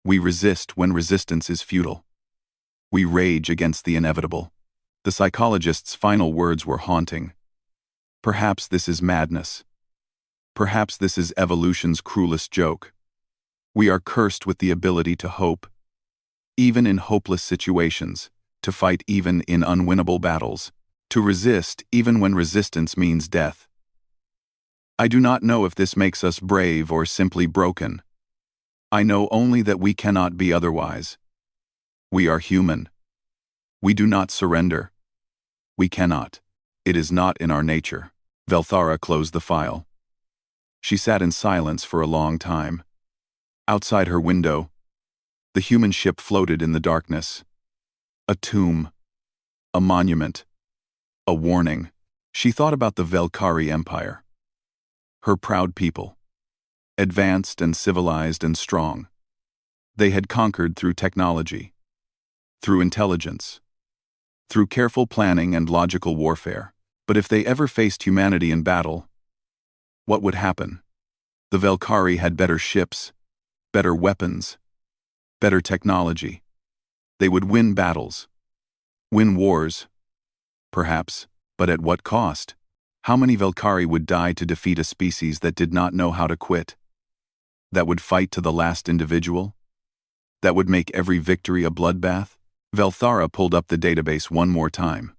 S1: We resist when resistance is futile. We rage against the inevitable. The psychologist's final words were haunting. Perhaps this is madness. Perhaps this is evolution's cruelest joke. We are cursed with the ability to hope, even in hopeless situations, to fight even in unwinnable battles, to resist even when resistance means death. I do not know if this makes us brave or simply broken. I know only that we cannot be otherwise. We are human. We do not surrender. We cannot. It is not in our nature. Velthara closed the file. She sat in silence for a long time. Outside her window, the human ship floated in the darkness. A tomb. A monument. A warning. She thought about the Velkari Empire. Her proud people. Advanced and civilized and strong. They had conquered through technology. Through intelligence. Through careful planning and logical warfare. But if they ever faced humanity in battle, what would happen? The Velkari had better ships, better weapons, better technology. They would win battles. Win wars. Perhaps, but at what cost? How many Velkari would die to defeat a species that did not know how to quit? That would fight to the last individual? That would make every victory a bloodbath? Velthara pulled up the database one more time.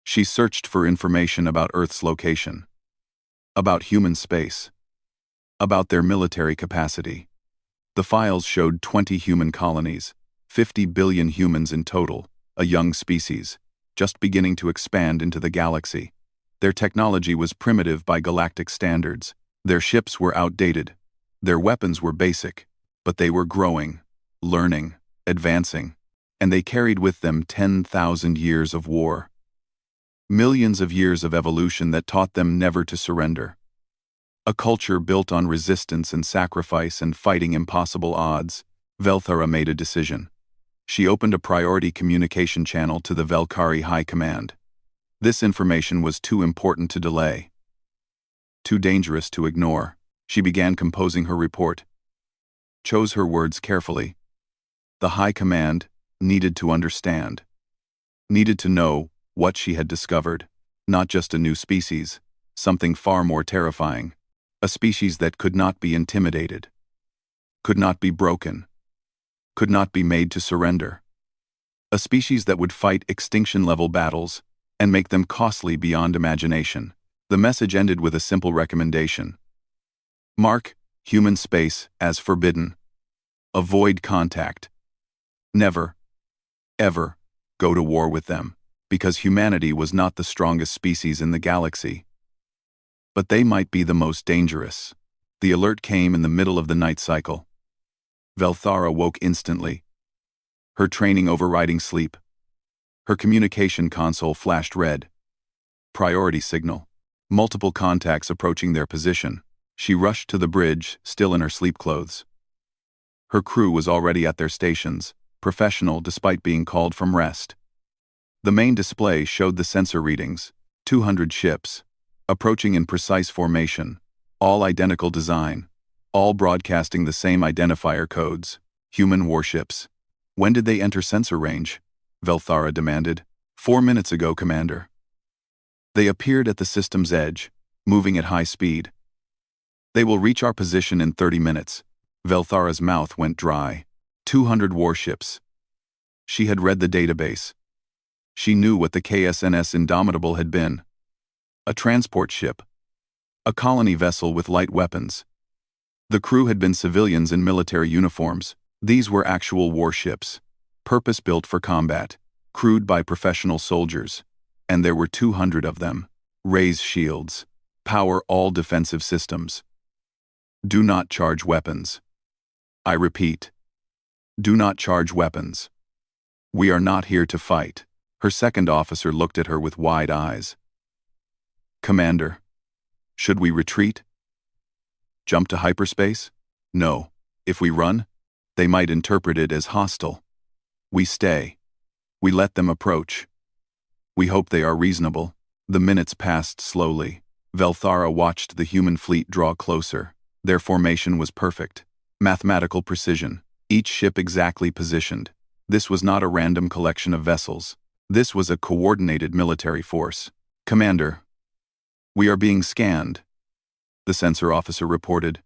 S1: She searched for information about Earth's location. About human space. About their military capacity. The files showed 20 human colonies, 50 billion humans in total, a young species, just beginning to expand into the galaxy. Their technology was primitive by galactic standards. Their ships were outdated. Their weapons were basic, but they were growing, learning, advancing, and they carried with them 10,000 years of war. Millions of years of evolution that taught them never to surrender. A culture built on resistance and sacrifice and fighting impossible odds. Velthara made a decision. She opened a priority communication channel to the Velkari High Command. This information was too important to delay. Too dangerous to ignore. She began composing her report. Chose her words carefully. The High Command needed to understand. Needed to know what she had discovered. Not just a new species, something far more terrifying. A species that could not be intimidated. Could not be broken. Could not be made to surrender. A species that would fight extinction-level battles and make them costly beyond imagination. The message ended with a simple recommendation. Mark human space as forbidden. Avoid contact. Never, ever go to war with them, because humanity was not the strongest species in the galaxy. But they might be the most dangerous. The alert came in the middle of the night cycle. Velthara woke instantly. Her training overriding sleep. Her communication console flashed red. Priority signal. Multiple contacts approaching their position. She rushed to the bridge, still in her sleep clothes. Her crew was already at their stations, professional despite being called from rest. The main display showed the sensor readings. 200 ships, approaching in precise formation, all identical design, all broadcasting the same identifier codes. Human warships. When did they enter sensor range? Velthara demanded. 4 minutes ago, Commander. They appeared at the system's edge, moving at high speed. They will reach our position in 30 minutes. Velthara's mouth went dry. 200 warships. She had read the database. She knew what the KSNS Indomitable had been. A transport ship. A colony vessel with light weapons. The crew had been civilians in military uniforms. These were actual warships. purpose-built for combat, crewed by professional soldiers, and there were 200 of them. Raise shields. Power all defensive systems. Do not charge weapons. I repeat, do not charge weapons. We are not here to fight. Her second officer looked at her with wide eyes. Commander, should we retreat? Jump to hyperspace? No. If we run, they might interpret it as hostile. We stay. We let them approach. We hope they are reasonable. The minutes passed slowly. Velthara watched the human fleet draw closer. Their formation was perfect. Mathematical precision. Each ship exactly positioned. This was not a random collection of vessels. This was a coordinated military force. Commander, we are being scanned, the sensor officer reported.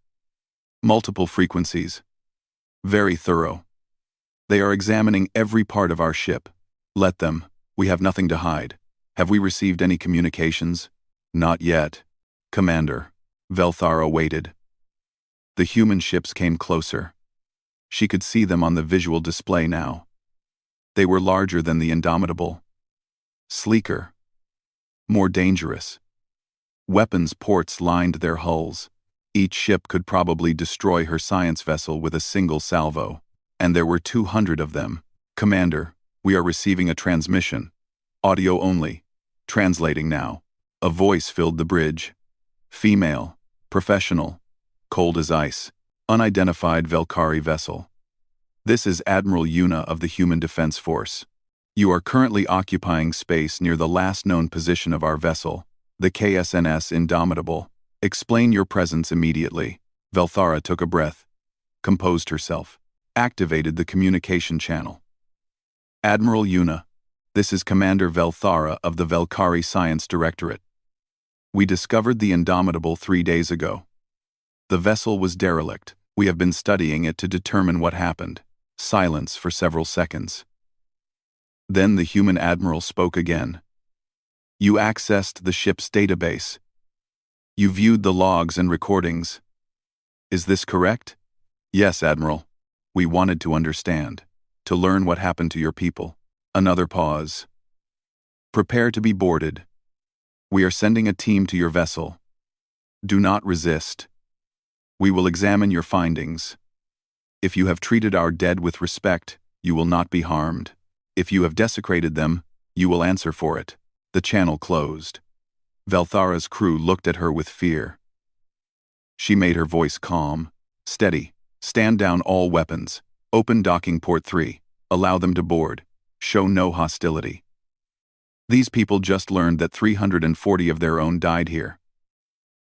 S1: Multiple frequencies. Very thorough. They are examining every part of our ship. Let them. We have nothing to hide. Have we received any communications? Not yet. Commander. Velthara waited. The human ships came closer. She could see them on the visual display now. They were larger than the Indomitable. Sleeker. More dangerous. Weapons ports lined their hulls. Each ship could probably destroy her science vessel with a single salvo. And there were 200 of them. Commander, we are receiving a transmission. Audio only. Translating now. A voice filled the bridge. Female. Professional. Cold as ice. Unidentified Velkhari vessel. This is Admiral Yuna of the Human Defense Force. You are currently occupying space near the last known position of our vessel, the KSNS Indomitable. Explain your presence immediately. Velthara took a breath, composed herself, activated the communication channel. Admiral Yuna, this is Commander Velthara of the Velkhari Science Directorate. We discovered the Indomitable 3 days ago. The vessel was derelict. We have been studying it to determine what happened. Silence for several seconds. Then the human admiral spoke again. You accessed the ship's database. You viewed the logs and recordings. Is this correct? Yes, Admiral. We wanted to understand, to learn what happened to your people. Another pause. Prepare to be boarded. We are sending a team to your vessel. Do not resist. We will examine your findings. If you have treated our dead with respect, you will not be harmed. If you have desecrated them, you will answer for it. The channel closed. Velthara's crew looked at her with fear. She made her voice calm. Steady. Stand down all weapons. Open docking port 3. Allow them to board. Show no hostility. These people just learned that 340 of their own died here.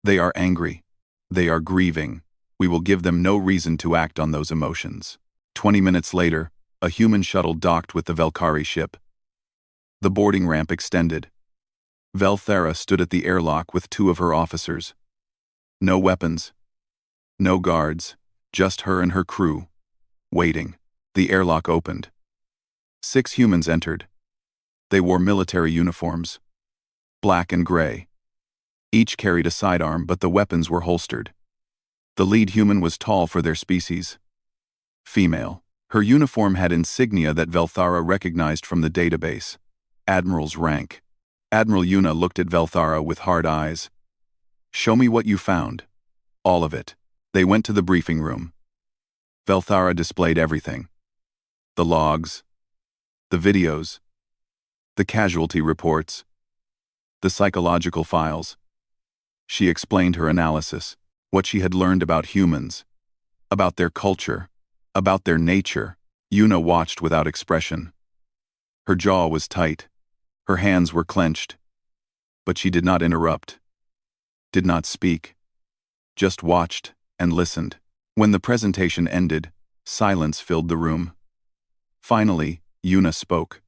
S1: They are angry. They are grieving. We will give them no reason to act on those emotions. 20 minutes later, a human shuttle docked with the Velkhari ship. The boarding ramp extended. Velthara stood at the airlock with 2 of her officers. No weapons. No guards. Just her and her crew. Waiting. The airlock opened. 6 humans entered. They wore military uniforms. Black and gray. Each carried a sidearm, but the weapons were holstered. The lead human was tall for their species. Female. Her uniform had insignia that Velthara recognized from the database. Admiral's rank. Admiral Yuna looked at Velthara with hard eyes. Show me what you found. All of it. They went to the briefing room. Velthara displayed everything. The logs. The videos. The casualty reports. The psychological files. She explained her analysis, what she had learned about humans, about their culture, about their nature. Yuna watched without expression. Her jaw was tight. Her hands were clenched. But she did not interrupt, did not speak, just watched and listened. When the presentation ended, silence filled the room. Finally, Yuna spoke.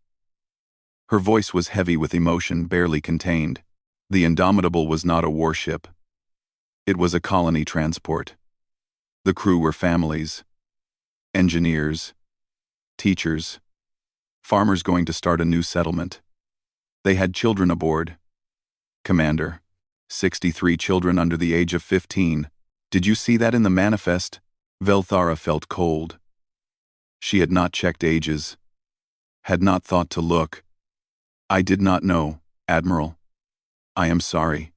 S1: Her voice was heavy with emotion barely contained. The Indomitable was not a warship. It was a colony transport. The crew were families, engineers, teachers, farmers going to start a new settlement. They had children aboard. Commander, 63 children under the age of 15. Did you see that in the manifest? Velthara felt cold. She had not checked ages. Had not thought to look. I did not know, Admiral. I am sorry.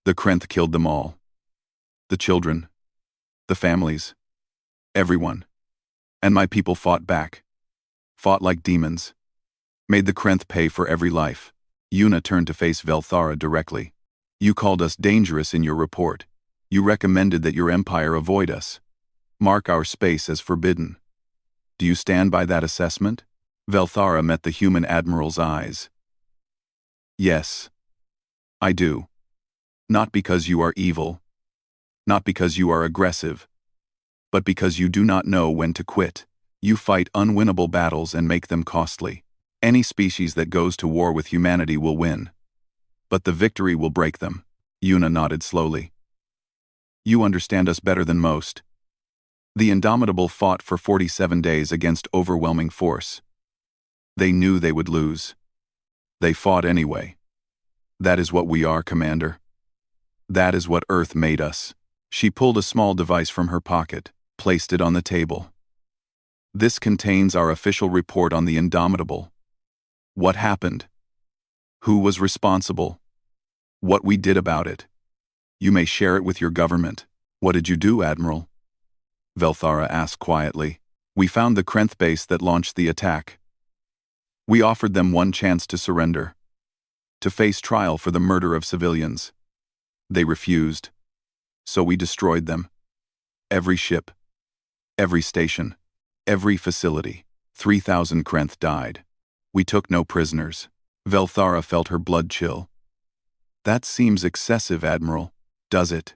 S1: The Krenth killed them all. The children. The families. Everyone. And my people fought back. Fought like demons. Made the Krenth pay for every life. Yuna turned to face Velthara directly. You called us dangerous in your report. You recommended that your empire avoid us. Mark our space as forbidden. Do you stand by that assessment? Velthara met the human admiral's eyes. Yes. I do. Not because you are evil. Not because you are aggressive. But because you do not know when to quit. You fight unwinnable battles and make them costly. Any species that goes to war with humanity will win. But the victory will break them. Yuna nodded slowly. You understand us better than most. The Indomitable fought for 47 days against overwhelming force. They knew they would lose. They fought anyway. That is what we are, Commander. That is what Earth made us. She pulled a small device from her pocket, placed it on the table. This contains our official report on the Indomitable. What happened? Who was responsible? What we did about it. You may share it with your government. What did you do, Admiral? Velthara asked quietly. We found the Krenth base that launched the attack. We offered them one chance to surrender. To face trial for the murder of civilians. They refused. So we destroyed them. Every ship. Every station. Every facility. 3,000 Krenth died. We took no prisoners. Velthara felt her blood chill. That seems excessive, Admiral, does it?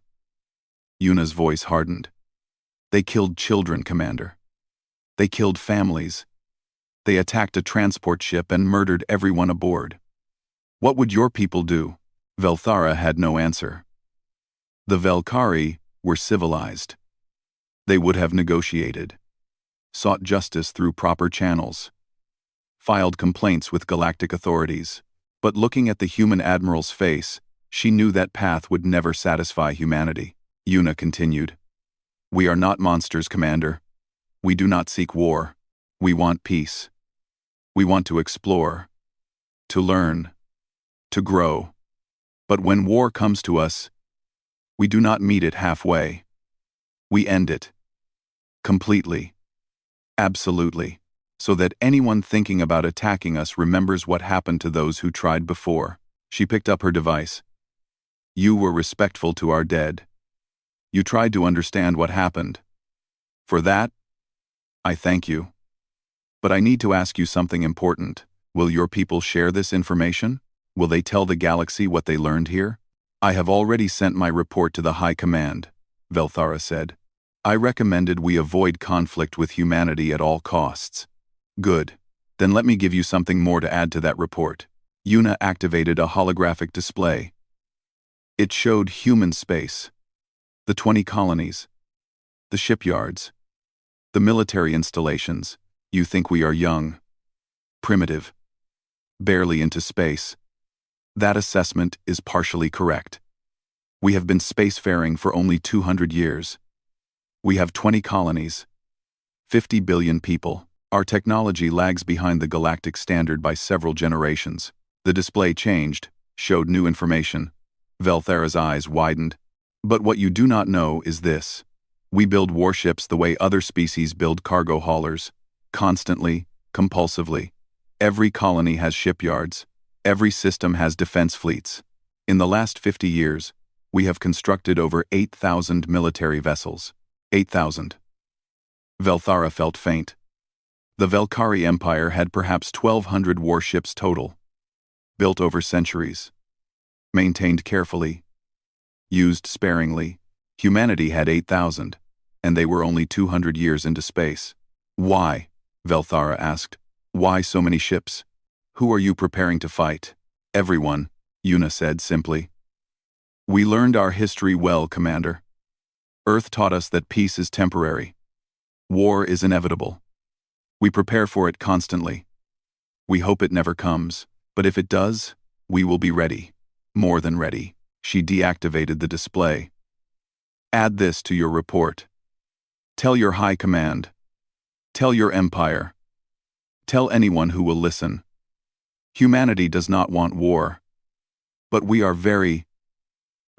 S1: Yuna's voice hardened. They killed children, Commander. They killed families. They attacked a transport ship and murdered everyone aboard. What would your people do? Velthara had no answer. The Velkari were civilized. They would have negotiated. Sought justice through proper channels. Filed complaints with galactic authorities. But looking at the human admiral's face, she knew that path would never satisfy humanity. Yuna continued. We are not monsters, Commander. We do not seek war. We want peace. We want to explore. To learn. To grow. But when war comes to us, we do not meet it halfway. We end it. Completely. Absolutely. So that anyone thinking about attacking us remembers what happened to those who tried before. She picked up her device. You were respectful to our dead. You tried to understand what happened. For that, I thank you. But I need to ask you something important. Will your people share this information? Will they tell the galaxy what they learned here? I have already sent my report to the High Command, Velthara said. I recommended we avoid conflict with humanity at all costs. Good. Then let me give you something more to add to that report. Yuna activated a holographic display. It showed human space. The 20 colonies. The shipyards. The military installations. You think we are young. Primitive. Barely into space. That assessment is partially correct. We have been spacefaring for only 200 years. We have 20 colonies. 50 billion people. Our technology lags behind the galactic standard by several generations. The display changed, showed new information. Velthara's eyes widened. But what you do not know is this. We build warships the way other species build cargo haulers. Constantly, compulsively. Every colony has shipyards. Every system has defense fleets. In the last 50 years, we have constructed over 8,000 military vessels. 8,000. Velthara felt faint. The Velkari Empire had perhaps 1,200 warships total. Built over centuries. Maintained carefully. Used sparingly. Humanity had 8,000, and they were only 200 years into space. Why? Velthara asked. Why so many ships? Who are you preparing to fight? Everyone, Yuna said simply. We learned our history well, Commander. Earth taught us that peace is temporary. War is inevitable. We prepare for it constantly. We hope it never comes, but if it does, we will be ready. More than ready. She deactivated the display. Add this to your report. Tell your High Command. Tell your Empire. Tell anyone who will listen. Humanity does not want war. But we are very,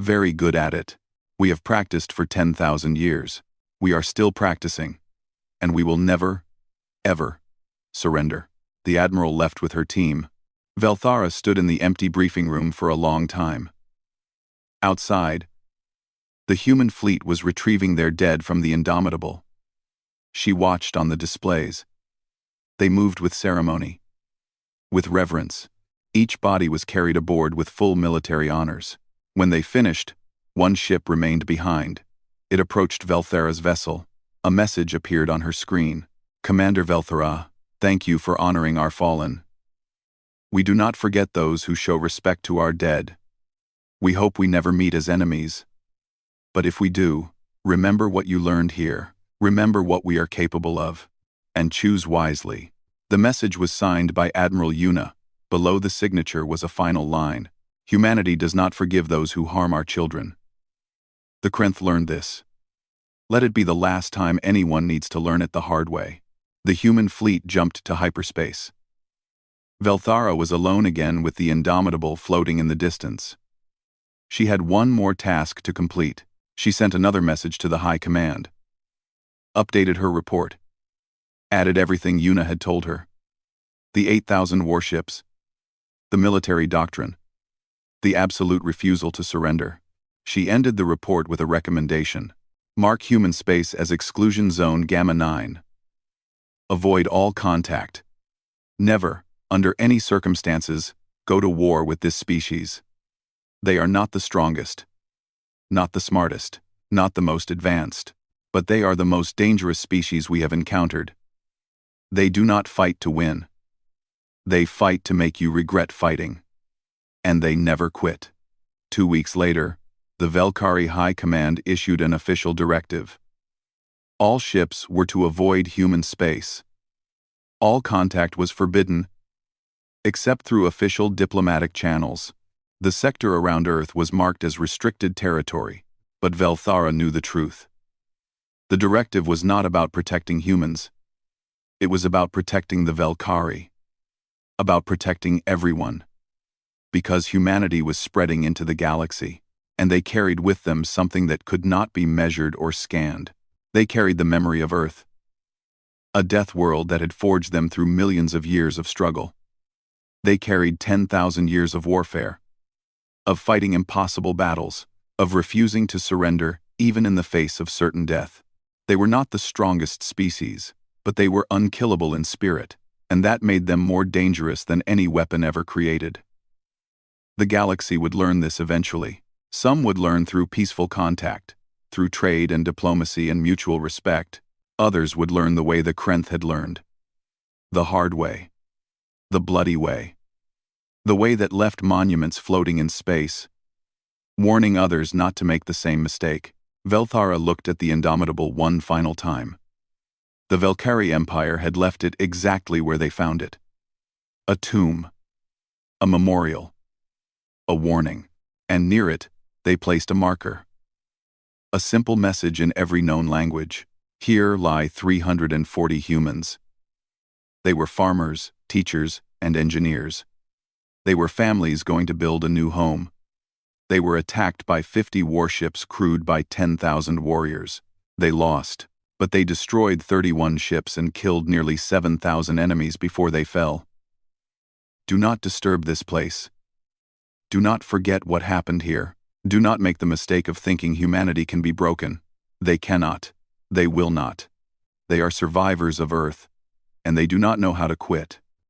S1: very good at it. We have practiced for 10,000 years. We are still practicing. And we will never, ever, surrender. The Admiral left with her team. Velthara stood in the empty briefing room for a long time. Outside, the human fleet was retrieving their dead from the Indomitable. She watched on the displays. They moved with ceremony, with reverence. Each body was carried aboard with full military honors. When they finished, one ship remained behind. It approached Velthara's vessel. A message appeared on her screen. Commander Velthara, thank you for honoring our fallen. We do not forget those who show respect to our dead. We hope we never meet as enemies. But if we do, remember what you learned here. Remember what we are capable of. And choose wisely. The message was signed by Admiral Yuna. Below the signature was a final line. Humanity does not forgive those who harm our children. The Krenth learned this. Let it be the last time anyone needs to learn it the hard way. The human fleet jumped to hyperspace. Velthara was alone again with the Indomitable floating in the distance. She had one more task to complete. She sent another message to the High Command. Updated her report. Added everything Yuna had told her. The 8,000 warships. The military doctrine. The absolute refusal to surrender. She ended the report with a recommendation. Mark human space as exclusion zone Gamma 9. Avoid all contact. Never, under any circumstances, go to war with this species. They are not the strongest, not the smartest, not the most advanced, but they are the most dangerous species we have encountered. They do not fight to win. They fight to make you regret fighting. And they never quit. 2 weeks later, the Velkhari High Command issued an official directive. All ships were to avoid human space. All contact was forbidden, except through official diplomatic channels. The sector around Earth was marked as restricted territory, but Velthara knew the truth. The directive was not about protecting humans. It was about protecting the Velkhari. About protecting everyone. Because humanity was spreading into the galaxy, and they carried with them something that could not be measured or scanned. They carried the memory of Earth. A death world that had forged them through millions of years of struggle. They carried 10,000 years of warfare. Of fighting impossible battles. Of refusing to surrender, even in the face of certain death. They were not the strongest species, but they were unkillable in spirit, and that made them more dangerous than any weapon ever created. The galaxy would learn this eventually. Some would learn through peaceful contact, through trade and diplomacy and mutual respect. Others would learn the way the Krenth had learned. The hard way. The bloody way. The way that left monuments floating in space, warning others not to make the same mistake. Velthara looked at the Indomitable one final time. The Velkhari Empire had left it exactly where they found it. A tomb. A memorial. A warning. And near it, they placed a marker. A simple message in every known language. Here lie 340 humans. They were farmers, teachers, and engineers. They were families going to build a new home. They were attacked by 50 warships crewed by 10,000 warriors. They lost, but they destroyed 31 ships and killed nearly 7,000 enemies before they fell. Do not disturb this place. Do not forget what happened here. Do not make the mistake of thinking humanity can be broken. They cannot. They will not. They are survivors of Earth, and they do not know how to quit.